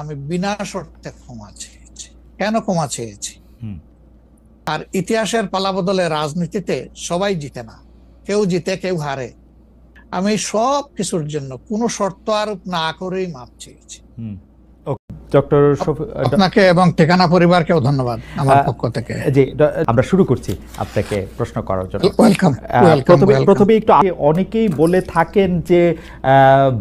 আমি বিনা শর্তে ক্ষমা চেয়েছি। কেন ক্ষমা চেয়েছি? আর ইতিহাসের পালাবদলে রাজনীতিতে সবাই জিতে না, কেউ জিতে কেউ হারে। আমি সব কিছুর জন্য কোনো শর্ত আরোপ না করেই মাপ চেয়েছি। ডক্টর আপনাকে এবং ঠিকানা পরিবারকেও ধন্যবাদ আমার পক্ষ থেকে। জি, আমরা শুরু করছি আপনাকে প্রশ্ন করার জন্য। ওয়েলকাম। প্রথমে একটু অনেকেই বলে থাকেন যে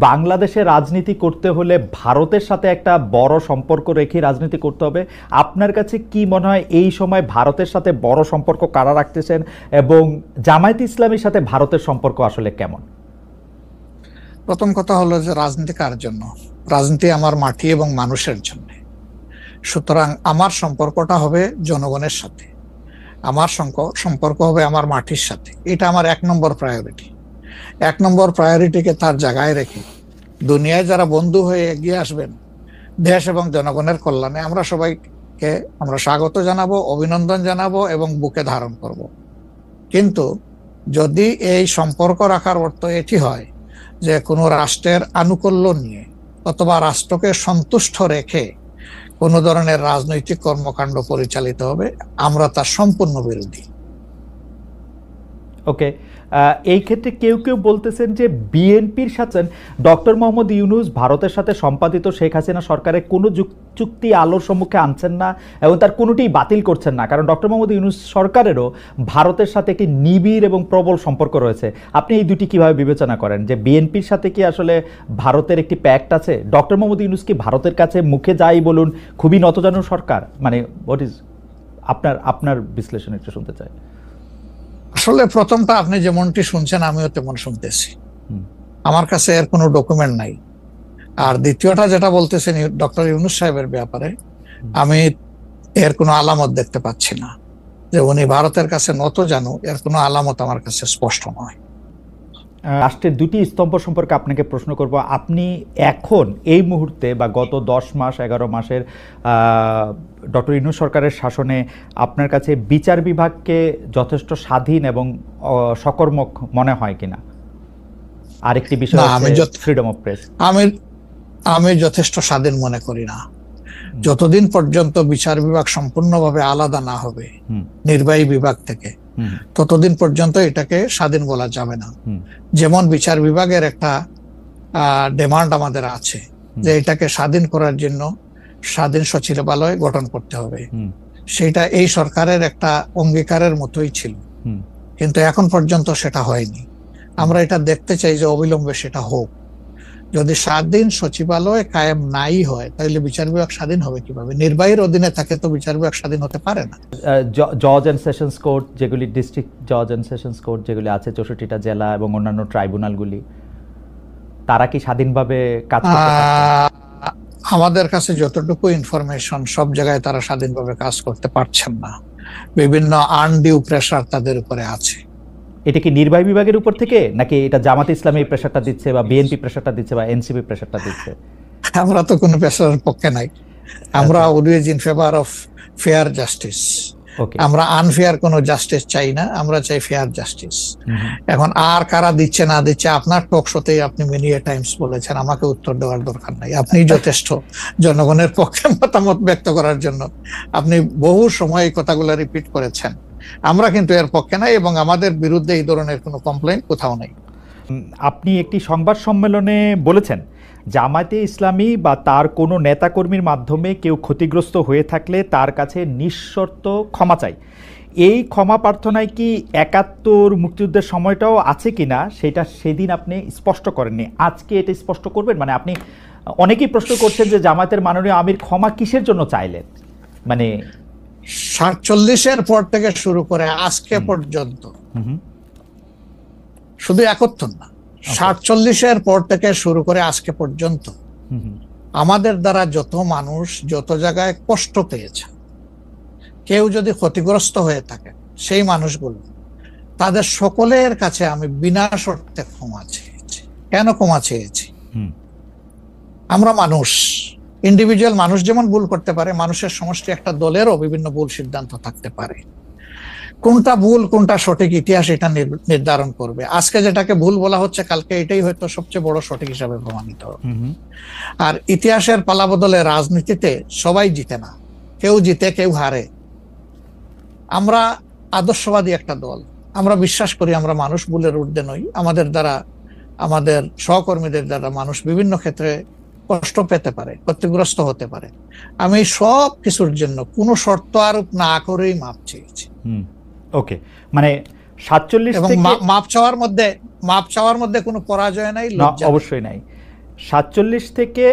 বাংলাদেশে রাজনীতি করতে হলে ভারতের সাথে একটা বড় সম্পর্ক রেখে রাজনীতি করতে হবে। আপনার কাছে কি মনে হয় এই সময় ভারতের সাথে বড় সম্পর্ক কারা রাখতেছেন এবং জামায়াতে ইসলামীর সাথে ভারতের সম্পর্ক আসলে কেমন? প্রথম কথা হলো যে রাজনীতি কার জন্য? রাজনীতি আমার মাটি এবং মানুষের জন্য। সুতরাং আমার সম্পর্কটা হবে জনগণের সাথে, আমার সম্পর্ক হবে আমার মাটির সাথে। এটা আমার 1 নম্বর প্রায়োরিটি। 1 নম্বর প্রায়োরিটিকে তার জায়গায় রেখে দুনিয়ায় যারা বন্ধু হয়ে এগিয়ে আসবেন দেশ এবং জনগণের কল্যাণে, আমরা সবাইকে স্বাগত জানাবো, অভিনন্দন জানাবো এবং বুকে ধারণ করব। কিন্তু যদি এই সম্পর্ক রাখার অর্থ এটি হয় যে কোনো রাষ্ট্রের আনুকূল্য নিয়ে অথবা রাষ্ট্রকে সন্তুষ্ট রেখে কোন ধরনের রাজনৈতিক কর্মকাণ্ড পরিচালিত হবে, আমরা তার সম্পূর্ণ বিরোধী। ওকে, এই ক্ষেত্রে কেউ কেউ বলতেছেন যে বিএনপির সাথে ডক্টর মোহাম্মদ ইউনূস ভারতের সাথে সম্পাদিত শেখ হাসিনা সরকারের কোনো চুক্তি আলোর সম্মুখে আনছেন না এবং তার কোনোটিই বাতিল করছেন না, কারণ ডক্টর মোহাম্মদ ইউনূস সরকারেরও ভারতের সাথে একটি নিবিড় এবং প্রবল সম্পর্ক রয়েছে। আপনি এই দুটি কিভাবে বিবেচনা করেন যে বিএনপির সাথে কি আসলে ভারতের একটি প্যাক্ট আছে? ডক্টর মোহাম্মদ ইউনূস কি ভারতের কাছে মুখে যাই বলুন খুবই নতজানু সরকার? মানে হোয়াট ইজ আপনার বিশ্লেষণ একটু শুনতে চাই। আসলে প্রথমটা আপনি যেমনটি শুনছেন আমিও তেমন শুনতেছি, আমার কাছে এর কোনো ডকুমেন্ট নাই। আর দ্বিতীয়টা যেটা বলতেছেন ডক্টর ইউনূস সাহেবের ব্যাপারে, আমি এর কোনো আলামত দেখতে পাচ্ছি না যে উনি ভারতের কাছে নত জানু, এর কোনো আলামত আমার কাছে স্পষ্ট নয়। রাষ্ট্রের দুটি স্তম্ভ সম্পর্কে আপনাকে প্রশ্ন করব। আপনি এখন এই মুহূর্তে বা গত 10 মাস 11 মাসের ডক্টর ইউনূস সরকারের শাসনে আপনার কাছে বিচার বিভাগকে যথেষ্ট স্বাধীন এবং সকর্মক মনে হয় কিনা? আরেকটি বিষয় ফ্রিডম অফ প্রেস। আমি যথেষ্ট স্বাধীন মনে করি না। যতদিন পর্যন্ত বিচার বিভাগ সম্পূর্ণভাবে আলাদা না হবে নির্বাহী বিভাগ থেকে, ততদিন পর্যন্ত এটাকে স্বাধীন বলা যাবে না। যেমন বিচার বিভাগের একটা ডিমান্ড আমাদের আছে যে এটাকে স্বাধীন করার জন্য স্বাধীন সচিবালয় গঠন করতে হবে, সেটা এই সরকারের একটা অঙ্গীকারের মতোই ছিল, কিন্তু এখন পর্যন্ত সেটা হয়নি। আমরা এটা দেখতে চাই যে অবিলম্বে সেটা হোক। যদি স্বাধীন সচিবালয় কায়েম নাই হয় তাহলে বিচার বিভাগ স্বাধীন হবে কিভাবে? নির্বাহীর অধীনে থাকে তো বিচার বিভাগ স্বাধীন হতে পারে না। জজ এন্ড সেশনস কোর্ট যেগুলি ডিস্ট্রিক্ট জজ এন্ড সেশনস কোর্ট যেগুলি আছে 64টা জেলা এবং অন্যান্য ট্রাইব্যুনালগুলি, তারা কি স্বাধীনভাবে কাজ করতে পারছে? আমাদের কাছে যতটুকু ইনফরমেশন, সব জায়গায় তারা স্বাধীনভাবে কাজ করতে পারছেন না। বিভিন্ন আনডিউ প্রেসার তাদের উপরে আছে। এটা কি নির্বাহী বিভাগের উপর থেকে, নাকি এটা জামাতে ইসলামী প্রেসারটা দিচ্ছে বা বিএনপি প্রেসারটা দিচ্ছে বা এনসিপি প্রেসারটা দিচ্ছে? আমরা তো কোনো প্রেসারের পক্ষে নাই। আমরা always in favour of fair justice. আমরা আনফেয়ার কোনো জাস্টিস চাই না, আমরা চাই ফেয়ার জাস্টিস। এখন আর কারা দিচ্ছে না দিচ্ছে, আপনার টক শোতেই আপনি মেনি টাইমস বলেছেন, আমাকে উত্তর দেওয়ার দরকার নাই। আপনি যথেষ্ট জনগণের পক্ষে মতামত ব্যক্ত করার জন্য আপনি বহু সময় এই কথাগুলো রিপিট করেছেন। আমরা কিন্তু এর পক্ষে নাই এবং আমাদের বিরুদ্ধে এই ধরনের কোনো কমপ্লেইন কোথাও নেই। আপনি একটি সংবাদ সম্মেলনে বলেছেন জামায়াতে ইসলামী বা তার কোনো নেতাকর্মীর মাধ্যমে কেউ ক্ষতিগ্রস্ত হয়ে থাকলে তার কাছে নিঃশর্ত ক্ষমা চাই। এই ক্ষমা প্রার্থনায় কি 71 মুক্তিযুদ্ধের সময়টাও আছে কিনা সেটা সেদিন আপনি স্পষ্ট করেননি, আজকে এটা স্পষ্ট করবেন? মানে আপনি, অনেকেই প্রশ্ন করছেন যে জামায়াতের মাননীয় আমির ক্ষমা কিসের জন্য চাইলেন? মানে 47-এর পর থেকে শুরু করে আজকে পর্যন্ত, শুধু 71 না, 47-এর পর থেকে শুরু করে আজকে পর্যন্ত আমাদের দ্বারা যত মানুষ যত জায়গায় কষ্ট পেয়েছে, কেউ যদি ক্ষতিগ্রস্ত হয়ে থাকে, সেই মানুষগুলো তাদের সকলের কাছে আমি বিনা শর্তে ক্ষমা চেয়েছি। কেন ক্ষমা চেয়েছি? আমরা মানুষ, ইন্ডিভিজুয়াল মানুষ যেমন ভুল করতে পারে, মানুষের সমষ্টি একটা দলেরও বিভিন্ন ভুল সিদ্ধান্ত থাকতে পারে। কোনটা ভুল কোনটা সঠিক ইতিহাস এটা নির্ধারণ করবে। আজকে যেটাকে ভুল বলা হচ্ছে কালকে এটাই হয়তো সবচেয়ে বড় সঠিক হিসাবে প্রমাণিত হবে। আর ইতিহাসের পালাবদলে রাজনীতিতে সবাই জিতে না, কেউ জিতে কেউ হারে। আমরা আদর্শবাদী একটা দল, আমরা বিশ্বাস করি আমরা মানুষ ভুলের ঊর্ধ্বে নই। আমাদের দ্বারা, আমাদের সহকর্মীদের দ্বারা মানুষ বিভিন্ন ক্ষেত্রে কষ্ট পেতে পারে, ক্ষতিগ্রস্ত হতে পারে। আমি সব কিছুর জন্য কোনো শর্ত আরোপ না করেই মাপ চেয়েছি। ওকে, মানে 47 এবং থেকে মাপ চাওয়ার মধ্যে কোনো পরাজয় নাই, অবশ্যই নাই। 47 থেকে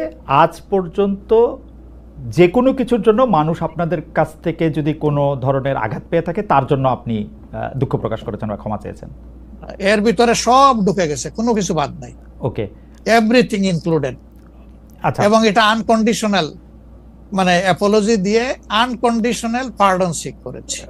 আজ পর্যন্ত যে কোনো কিছুর জন্য মানুষ আপনাদের কাছ থেকে যদি কোনো ধরনের আঘাত পেয়ে থাকে তার জন্য আপনি দুঃখ প্রকাশ করেছেন বা ক্ষমা চেয়েছেন। এর ভিতরে সব ঢুকে গেছে, কোনো কিছু বাদ নাই। ওকে, এভরিথিং ইনক্লুডেড। আচ্ছা, এবং এটা আনকন্ডিশনাল, মানে অ্যাপোলজি দিয়ে আনকন্ডিশনাল পার্ডন সিক করেছে।